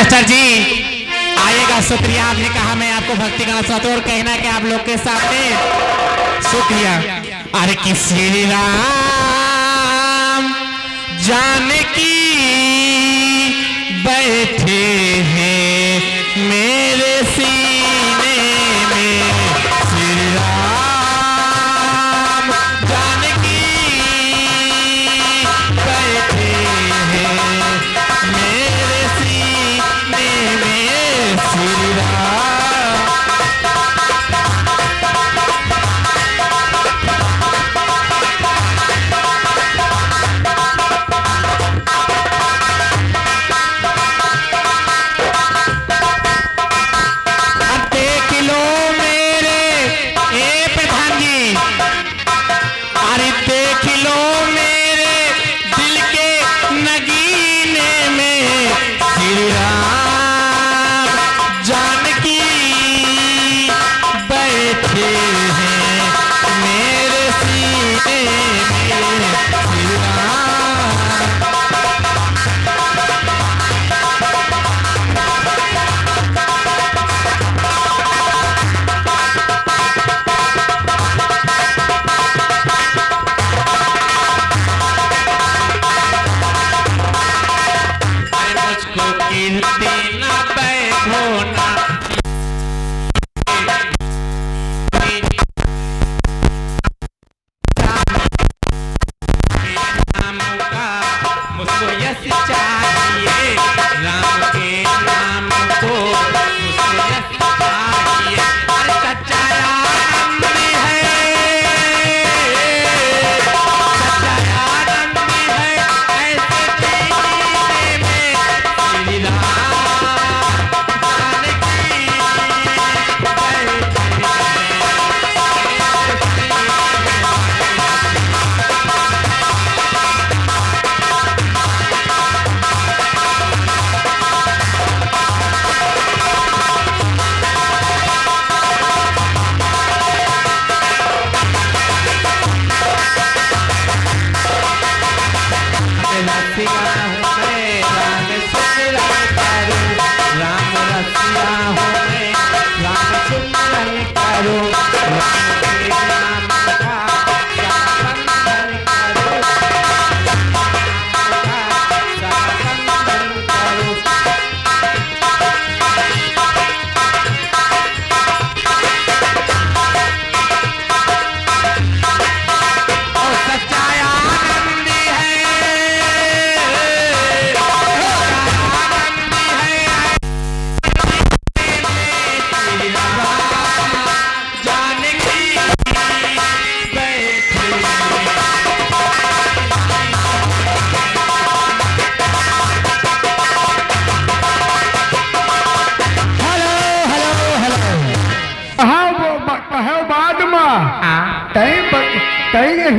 Master जी आइएगा, शुक्रिया। आपने कहा मैं आपको भक्ति गाना चाहता हूँ और कहना कि आप लोग के सामने शुक्रिया। अरे कि श्री राम जानकी बैठे हैं मेरे सीने में, श्री राम जानकी बैठे हैं मेरे सीने में, श्री राम।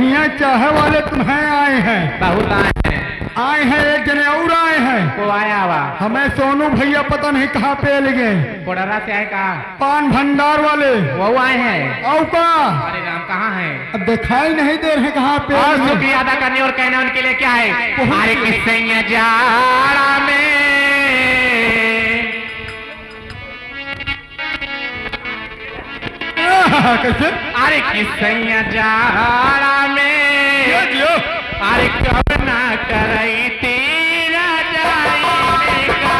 यहाँ चाहे वाले तुम्हें आए हैं, बहुत आए हैं एक जने और आए हैं। वो आया हुआ हमें सोनू भैया पता नहीं कहाँ पे ले गए। कोडरा से आए कहा? पान भंडार वाले वो आए हैं। और का अरे राम कहाँ है? अब दिखाई नहीं दे रहे कहाँ पे। और शुक्रिया अदा करने और कहना उनके लिए क्या है? हमारे किस्से जाड़ा में कैसे? अरे किसैया जाड़ा में अरे कब ना करई तेरा जाने का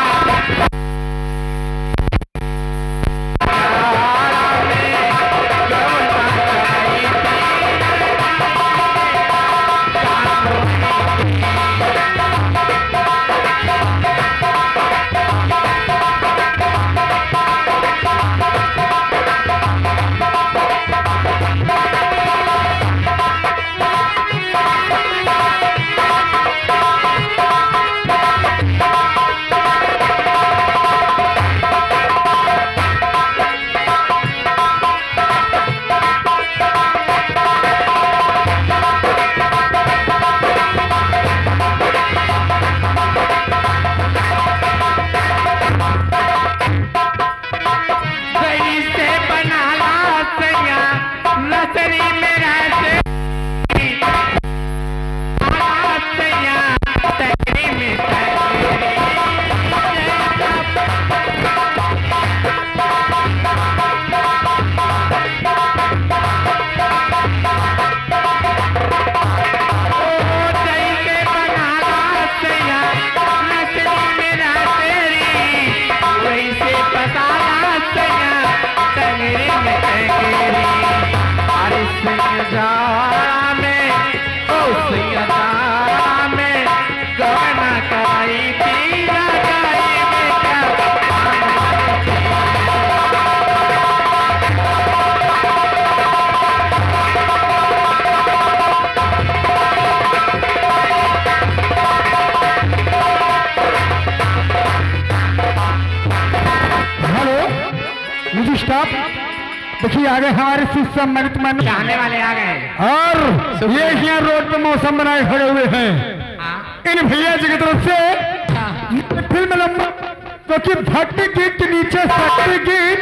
स्टॉप। देखिए आगे हमारे शिष्य सम्मानित मान आने वाले आ गए और ये यहाँ रोड पे मौसम बनाए खड़े हुए हैं। इन भैया जी की तरफ से फिल्म नंबर क्योंकि भक्ति गीत के नीचे शक्ति गीत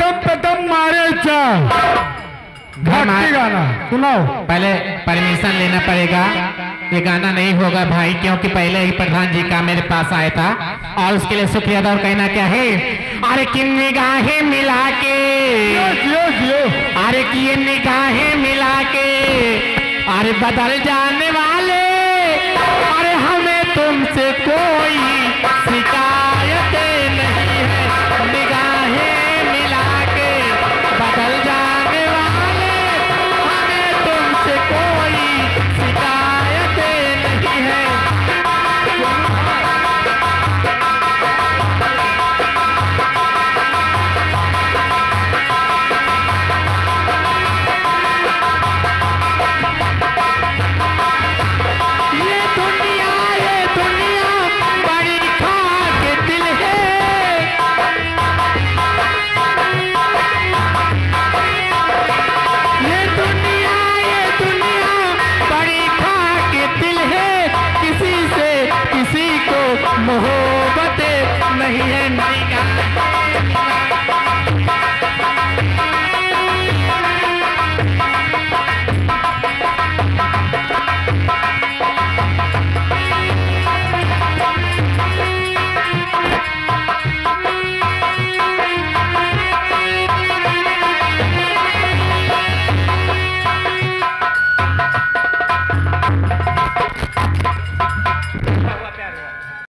दम पे दम मारे जा भक्ति गाना सुनाओ। पहले परमिशन लेना पड़ेगा, ये गाना नहीं होगा भाई, क्योंकि पहले ही प्रधान जी का मेरे पास आया था और उसके लिए शुक्रिया अदा। और कहना क्या है, अरे कि निगाहें मिला के, अरे कि निगाहें मिला के, अरे बदल जाने वाले, अरे हमें तुमसे कोई